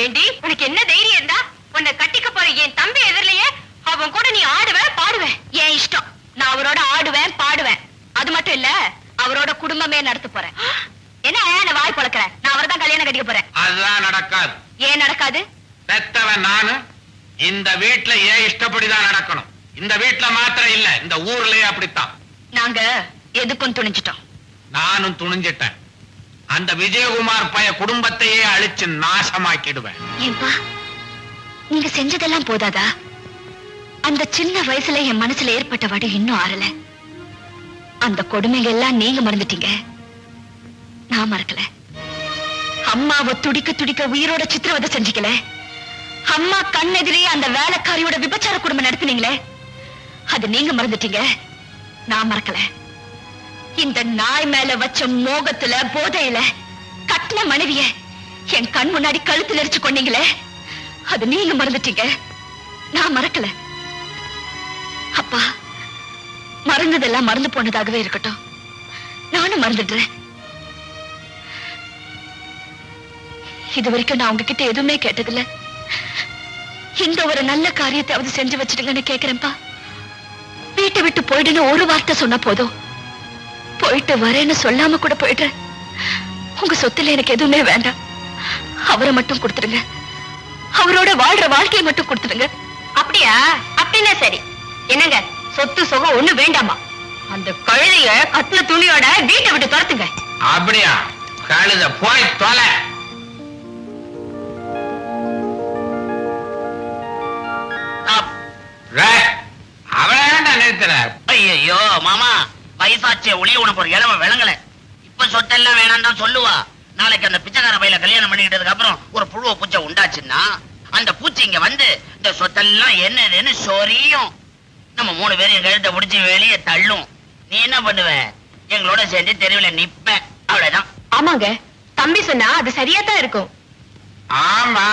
ஏண்டி உனக்கு என்ன தைரியம் இருந்தா உன்னை கட்டிக்க போற என் தம்பி எதிரிலேயே அவன் கூட நீ ஆடுவேன் பாடுவேன். என் இஷ்டம். நான் அவரோட ஆடுவேன் பாடுவேன். அது மட்டும் இல்ல அவரோட குடும்பமே நடத்த போறேன். என்ன நான் வாய் பழக்கிறேன்? நான் அவர்தான் கல்யாணம் கட்டிக்க போறேன். அதுதான் நடக்காது. ஏன் நடக்காது? பெத்தவன் நானு. இந்த வீட்டுல ஏன் இஷ்டப்படிதான் நடக்கணும். இந்த வீட்டுல மாத்திரம் இல்ல, இந்த ஊர்லயே அப்படித்தான். நாங்க எதுக்கும் துணிஞ்சிட்டோம். நானும் துணிஞ்சிட்டேன். அந்த விஜயகுமார் பைய குடும்பத்தையே அழிச்சு நாசமாக்கிடுவேன். ஏன்பா நீங்க செஞ்சதெல்லாம் போதாதா? அந்த சின்ன வயசுல என் மனசுல ஏற்பட்ட வடு இன்னும் ஆறல. அந்த கொடுமைங்க எல்லாம் நீங்க மறந்துட்டீங்க, நான் மறக்கல. அம்மாவை துடிக்க துடிக்க உயிரோட சித்திரவதை செஞ்சுக்கல. அம்மா கண்ணெதிரே அந்த வேலைக்காரியோட விபச்சார குடும்பம் நடத்தினீங்களே, அது நீங்க மறந்துட்டீங்க, நான் மறக்கல. இந்த நாய் மேல வச்ச மோகத்துல போதையில கட்டின மனைவிய என் கண் முன்னாடி கழுத்துல எரிச்சு கொண்டீங்களே, அது நீங்க மறந்துட்டீங்க, நான் மறக்கல. அப்பா மறந்ததெல்லாம் மறந்து போனதாகவே இருக்கட்டும், நானும் மறந்துடுறேன். இது வரைக்கும் நான் உங்ககிட்ட எதுவுமே கேட்டதில்ல. இந்த ஒரு நல்ல காரியத்தை செஞ்சு வச்சிடுங்கன்னு கேக்குறேன்ப்பா. வீட்டை விட்டு போயிடுன்னு ஒரு வார்த்தை சொன்ன போதும், போயிட்டு வரேன்னு சொல்லாம கூட போயிடுறேன். உங்க சொத்துல எனக்கு எதுவுமே வேண்டாம். அவரை மட்டும் கொடுத்துருங்க. அவரோட வாழ்ற வாழ்க்கையை மட்டும் கொடுத்துருங்க. அப்படியா? அப்படின்னா சரி. என்னங்க சொத்து சுகம் ஒண்ணு வேண்டாமா? அந்த கழுதைய கத்தின துணியோட வீட்டை விட்டு துரத்துங்க. அப்படியா? கழுத போய் தொலை. அவளை நிறுத்துற. ஐயோ மாமா, வயசாச்சே ஒளிய உனக்கு ஒரு இளவ விளங்கல. இப்ப சொத்தெல்லாம் வேணாம் தான் சொல்லுவா. நாளைக்கு அந்த பிச்சைக்கார பையில கல்யாணம் பண்ணிக்கிட்டதுக்கு அப்புறம் ஒரு புழுவ பூச்சை உண்டாச்சுன்னா அந்த பூச்சி இங்க வந்து இந்த சொத்தெல்லாம் என்னதுன்னு சொரியும். நம்ம 3 பேரையும் கழுத்தை பிடிச்சி வெளியே தள்ளும். நீ என்ன பண்ணுவ? எங்களோட சேர்ந்து தெருவில் நிப்ப, அவ்வளவுதான். ஆமாங்க, தம்பி சொன்னா அது சரியா தான் இருக்கும். ஆமா,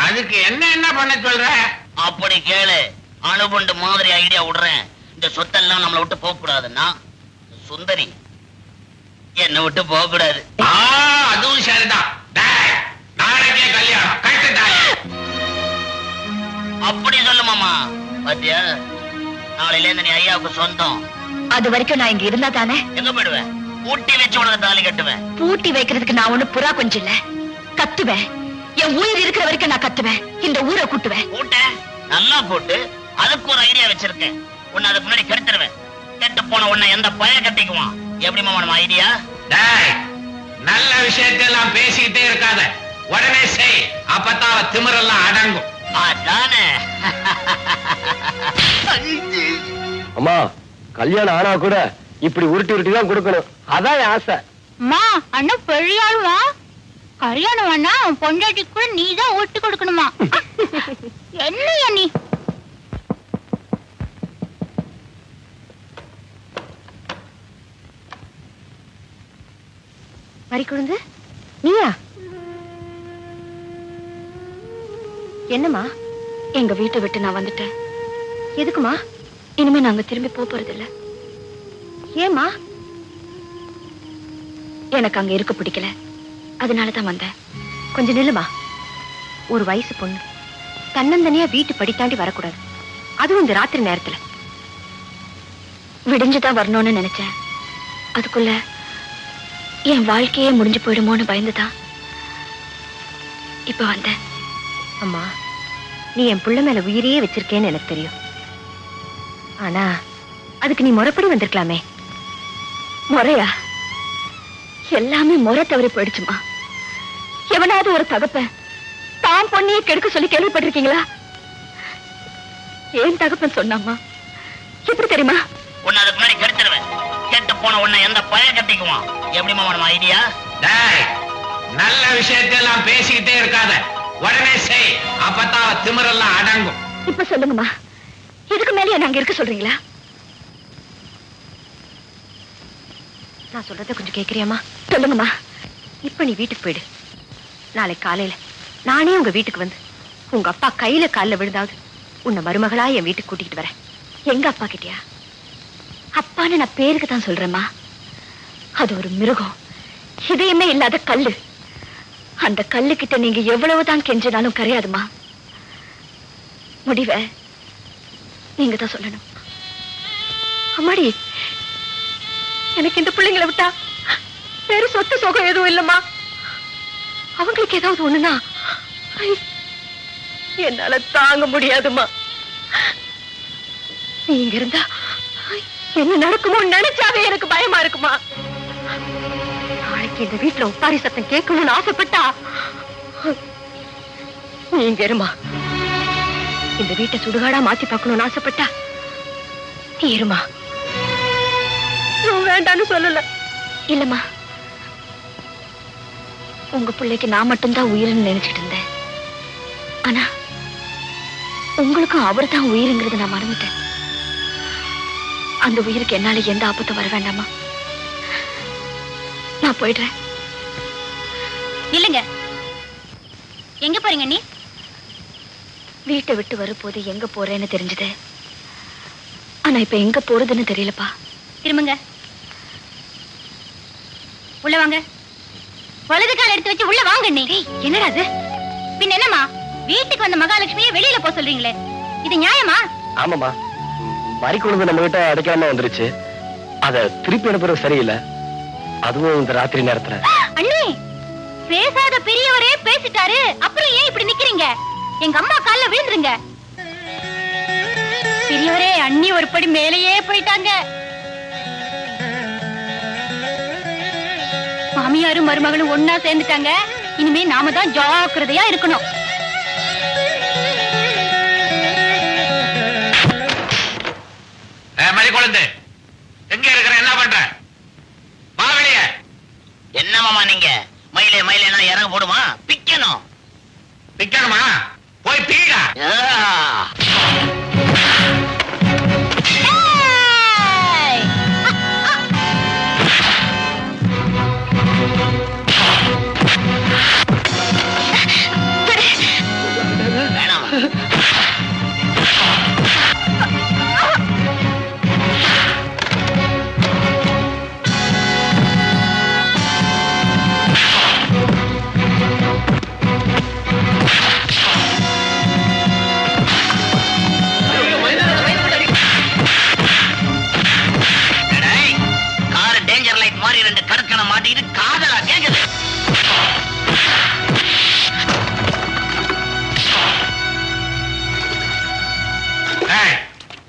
அதுக்கு என்ன பண்ண சொல்ற? அப்படி கேளு. அணுகுண்டு மாதிரி ஐடியா விடுறேன். இந்த சொத்தெல்லாம் நம்மளை விட்டு போக கூடாதுன்னா சுந்தரி என்ன விட்டு போக கூடாது. அதுவும் சரிதான். நாளைக்கே கல்யாணம் கட்டுட்டாய். அப்படி சொல்லு மாமா. பாத்தியா, நாளையில இருந்து நீ ஐயாவுக்கு சொந்தம். அது வரைக்கும் நான் இங்க இருந்தா தானே? எங்க போயிடுவேன்? பூட்டி வச்சு உனக்கு தாலி கட்டுவேன். பூட்டி வைக்கிறதுக்கு நான் ஒண்ணு புறா கொஞ்சம் இல்ல, கத்துவேன். என் உயிர் இருக்கிற வரைக்கும் நான் கத்துவேன். இந்த ஊரை கூட்டுவேன். கூட்ட நல்லா போட்டு அதுக்கு ஒரு ஐடியா வச்சிருக்கேன். உன்னை அதுக்கு முன்னாடி கெடுத்துருவேன். கெட்டு போன உன்னை எந்த பய கட்டிக்குவான்? எப்படி மாமா நம்ம ஐடியா? நல்ல விஷயத்தெல்லாம் பேசிக்கிட்டே இருக்காத, உடனே செய். அப்பதான் திமிரெல்லாம் அடங்கும். அதானே. அம்மா, கல்யாணம் ஆனா கூட இப்படி உருட்டி உருட்டி தான் கொடுக்கணும். அதான் ஆசை. அம்மா, அண்ணன் பெரிய ஆளுவா. கல்யாணம் வேணா பொண்டாட்டி கூட நீ தான் ஊட்டி கொடுக்கணுமா? என்னையா நீ? மறி குழந்தை, நீயா? என்னம்மா? எங்க வீட்டை விட்டு நான் வந்துட்டேன். எதுக்குமா? இனிமே நாங்க திரும்பி போறது இல்ல. ஏமா? எனக்கு அங்க இருக்க பிடிக்கல, அதனாலதான் வந்தேன். கொஞ்சம் நில்லுமா. ஒரு வயசு பொண்ணு தன்னந்தனியா வீட்டு படித்தாண்டி வரக்கூடாது, அதுவும் இந்த ராத்திரி நேரத்துல. விடிஞ்சுதான் வரணும்னு நினைச்சேன். அதுக்குள்ள என் வாழ்க்கையே முடிஞ்சு போயிடுமோன்னு பயந்துதான் இப்ப வந்தேன். அம்மா, நீ என் புள்ள மேல உயிரையே வச்சிருக்கேன்னு எனக்கு தெரியும். ஆனா அதுக்கு நீ முறைப்படி வந்திருக்கலாமே. முறையா? எல்லாமே முறை தவறி போயிடுச்சுமா. எவனாவது ஒரு தகப்பன் தான் பொண்ணையே கெடுக்க சொல்லி கேள்விப்பட்டிருக்கீங்களா? ஏன் தகப்பன் சொன்னாமா? எப்படி தெரியுமா? உன்னை அதுக்கு முன்னாடி கெடுத்துருவேன். கெட்டு போன உன்னை எந்த பய கட்டிக்குவான்? எப்படி மாமா நம்ம ஐடியா? நல்ல விஷயத்தெல்லாம் பேசிக்கிட்டே இருக்காத, உடனே செய். அப்பதான் திமிரெல்லாம் அடங்கும். இப்ப சொல்லுங்கம்மா, இதுக்கு மேலே நாங்க இருக்க சொல்றீங்களா? நான் சொல்றத கொஞ்சம் கேக்குறியாமா? சொல்லுங்கம்மா. இப்ப நீ வீட்டுக்கு போயிடு. நாளை காலையில நானே உங்க வீட்டுக்கு வந்து உங்க அப்பா கையில காலில் விழுந்தாவது உன்னை மருமகளா என் வீட்டுக்கு கூட்டிக்கிட்டு வரேன். எங்க அப்பா கிட்டியா? அப்பான்னு நான் பேருக்கு தான் சொல்றேம்மா. அது ஒரு மிருகம், இதயமே இல்லாத கல்லு. அந்த கல்லுக்கிட்ட நீங்க எவ்வளவுதான் கெஞ்சினாலும் கரையாதுமா. முடிவை நீங்க தான் சொல்லணும். அம்மாடி, எனக்கு இந்த பிள்ளைங்களை விட்டா வேறு சொத்து சோகம் எதுவும் இல்லம்மா. அவங்களுக்கு ஏதாவது ஒண்ணுனா என்னால தாங்க முடியாதுமா. நீங்க இருந்தா என்ன நடக்குமோ நினைச்சாவே எனக்கு பயமா இருக்குமா. நாளைக்கு இந்த வீட்டுல உப்பாரி சத்தம் கேட்கணும்னு ஆசைப்பட்டா நீங்க இருமா. இந்த வீட்டை சுடுகாடா மாத்தி பார்க்கணும்னு ஆசைப்பட்டா நீ இருமா. வேண்டான்னு சொல்லல. இல்லம்மா, உங்க பிள்ளைக்கு நான் மட்டும்தான் உயிர்னு நினைச்சிட்டு இருந்தேன். ஆனா உங்களுக்கும் அவர் தான் உயிருங்கிறத நான் மறந்துட்டேன். அந்த உயிருக்கு என்னால எந்த ஆபத்தும் வர வேண்டாமா. நான் போயிடுறேன். இல்லங்க, எங்க போறீங்க நீ? வீட்டை விட்டு வரும்போது எங்க போறேன்னு தெரிஞ்சது. ஆனா இப்ப எங்க போறதுன்னு தெரியலப்பா. திரும்புங்க, உள்ள வாங்க. வலது கால் எடுத்து வச்சு உள்ள வாங்க. நீ என்னடா அது? பின் என்னமா, வீட்டுக்கு வந்த மகாலட்சுமியை வெளியில போக சொல்றீங்களே, இது நியாயமா? ஆமாமா, மறிக்கொழுந்து நம்ம கிட்ட அடைக்காம வந்துருச்சு. அத திருப்பி அனுப்புறது சரியில்லை. அதுவும் இந்த ராத்திரி நேரத்துல. அண்ணி, பேசாத பெரியவரே பேசிட்டாரு, அப்புறம் ஏன் இப்படி நிக்கிறீங்க? எங்க அம்மா கால்ல விழுந்துருங்க. பெரியவரே, அண்ணி ஒரு படி மேலேயே போயிட்டாங்க. மாமியாரும் மருமகளும் ஒன்னா சேர்ந்துட்டாங்க. இனிமே நாம தான் ஜாக்கிரதையா இருக்கணும். மறிக்குழந்து, எங்க இருக்கிற? என்ன பண்ற? வா வெளியே. என்ன மாமா நீங்க மயிலே மயிலேனா இறங்க போடுமா? பிக்கணும். பிக்கணுமா? போய் பீடா.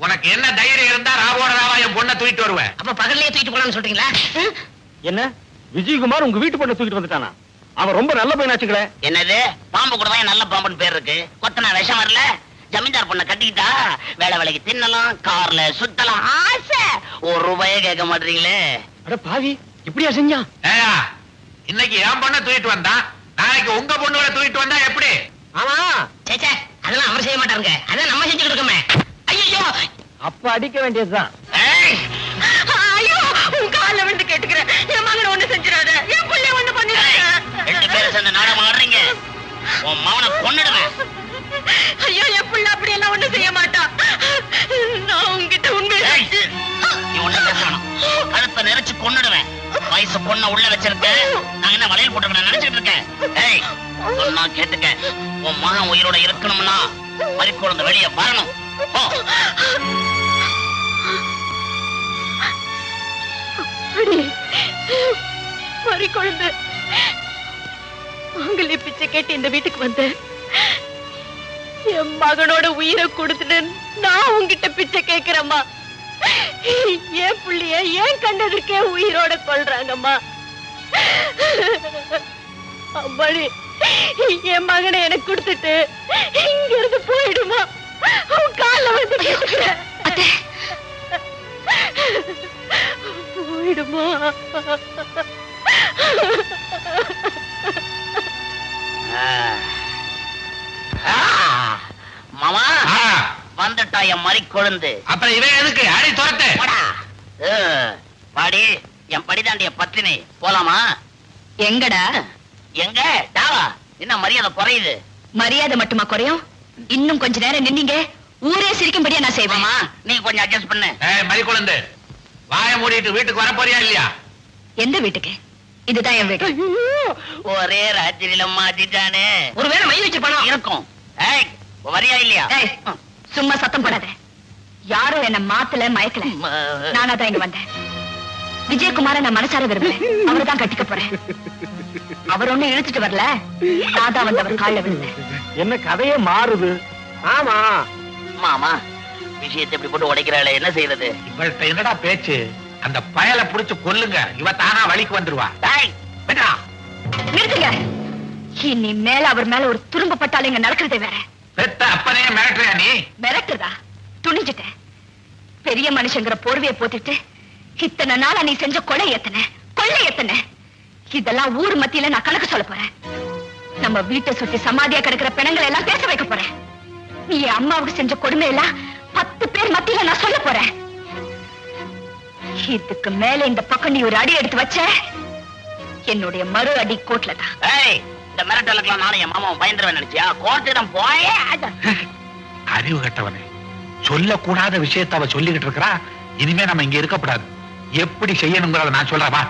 உனக்கு என்ன தைரியம் இருந்தா ராவோட ராவா என் பொண்ணை தூக்கிட்டு வருவேன். அப்ப பகல்லையே தூக்கிட்டு போலான்னு சொல்றீங்களா? என்ன விஜயகுமார் உங்க வீட்டு பொண்ணை தூக்கிட்டு வந்துட்டானா? அவன் ரொம்ப நல்ல பையனாச்சுங்களே. என்னது, பாம்பு கூட தான் நல்ல பாம்புன்னு பேர் இருக்கு. கொத்தனா விஷம் வரல. ஜமீன்தார் பொண்ணை கட்டிக்கிட்டா வேலை வேலைக்கு தின்னலாம், கார்ல சுத்தலாம். ஆசை ஒரு ரூபாயே கேட்க மாட்டீங்களே. அட பாவி, இப்படியா செஞ்சான்? ஏயா, இன்னைக்கு என் பொண்ணை தூக்கிட்டு வந்தான், நாளைக்கு உங்க பொண்ணுகளை தூக்கிட்டு வந்தா எப்படி? ஆமா, சேச்சே, அதெல்லாம் அவர் செய்ய மாட்டாருங்க. அதான் நம்ம செஞ்சுக்கிட்டு இருக்கோமே. ஐயோ, அப்ப அடிக்க வேண்டியதுதான். ஐயோ, உன் கால்ல விழுந்து கேட்டுக்கிறேன். என் மகனை ஒண்ணு செஞ்சிடாத, என் பிள்ளை ஒண்ணு பண்ணிடாத. ரெண்டு பேரும் சேர்ந்து நாடகம் ஆடுறீங்க. உன் மகனை கொன்னுடுவேன். ஐயோ, என் பிள்ளை அப்படி எல்லாம் ஒண்ணு செய்ய மாட்டான். நான் உன்கிட்ட உண்மையை நீ ஒண்ணு பேசணும். கழுத்தை நெரிச்சு கொன்னுடுவேன். வயசு பொண்ண உள்ள வச்சிருக்க. நான் என்ன வளையல் போட்டுருக்கேன் நினைச்சிட்டு இருக்கேன்? ஏய், சொன்னா கேட்டுக்க. உன் மகன் உயிரோட இருக்கணும்னா மறிக்குழந்து வெளியே வரணும். மறிக்குழந்து மாங்கல்ய பிச்சை கேட்டு இந்த வீட்டுக்கு வந்து என் மகனோட உயிரை கொடுத்துட்டு நான் உன்கிட்ட பிச்சை கேட்கிறேம்மா. என் புள்ளிய ஏன் கண்டதுக்கே உயிரோட கொள்றாங்கம்மா. அம்மாடி, என் மகனை எனக்கு கொடுத்துட்டு இங்க இருந்து போயிடுமா. உன் கால வந்து கேட்கிறேன். போயிடுமா. மாமா வந்துட்டா என் மறிக்குழந்து. அப்புறம் இவன் எதுக்கு அடி துரத்து? பாடி, என் படிதாண்டிய பத்தினி. போலாமா? எங்கடா? எங்க டாவா? என்ன மரியாதை குறையுது? மரியாதை மட்டுமா குறையும்? இன்னும் கொஞ்ச நேரம் நின்னீங்க ஊரே சிரிக்கும்படியா நான் செய்வேன். நீ கொஞ்சம் அட்ஜஸ்ட் பண்ணு. மறிக்குழந்து, வாய மூடிட்டு வீட்டுக்கு வர போறியா இல்லையா? எந்த வீட்டுக்கு? இதுதான் என் வீடு. ஒரே ராத்திரியில மாத்திட்டானே. ஒருவேளை மை வச்ச பணம் இருக்கும். ஏய், வரியா இல்லையா? ஏய், சும்மா சத்தம் போடாத. யாரும் என்ன மாத்தல மயக்கல. நானா தான் இங்க வந்தேன். விஜயகுமார நான் மனசார விரும்புறேன். அவரை தான் கட்டிக்க போறேன். அவர் ஒண்ணு இழுத்துட்டு வரல, நான் தான் வந்து அவர் காலில் விழுந்தேன். என்ன கதையே மாறுது. ஆமா மாமா, விஷயத்தை இப்படி போட்டு உடைக்கிறாளே, என்ன செய்யறது? இவள்கிட்ட என்னடா பேச்சு? அந்த பயலை புடிச்சு கொல்லுங்க, இவ தானா வழிக்கு வந்துருவா. டேய், விட்றா. நிறுத்துங்க. இனி மேல அவர் மேல ஒரு துரும்ப பட்டாலும் இங்க நடக்கிறதே வேற. பெத்த அப்பனே மிரட்டுறியா நீ? மிரட்டுதா? துணிஞ்சிட்டேன். பெரிய மனுஷங்கிற போர்வையை போத்திட்டு இத்தனை நாளா நீ செஞ்ச கொலை எத்தனை இதெல்லாம் ஊர் மத்தியில நான் கணக்கு சொல்ல போறேன். நம்ம வீட்டை சுத்தி சமாதியா கிடக்கிற பிணங்களை எல்லாம் பேச வைக்க போறேன். நீ என் அம்மாவுக்கு செஞ்ச கொடுமை எல்லாம் 10 பேர் மத்தியில நான் சொல்ல போறேன். இதுக்கு மேல இந்த பக்கம் நீ ஒரு அடி எடுத்து வச்ச, என்னுடைய மறு அடி கோட்ல தான். ஏய், இந்த மிரட்டலுக்கெல்லாம் நானும் என் மாமாவும் பயந்துருவேன் நினைச்சியா? கோர்ட்டிடம் போயே. அறிவு கட்டவனே, சொல்லக்கூடாத விஷயத்தை அவ சொல்லிக்கிட்டு இருக்கிறா. இனிமே நம்ம இங்க இருக்கக்கூடாது. எப்படி செய்யணுங்கிறத நான் சொல்றேன். வா.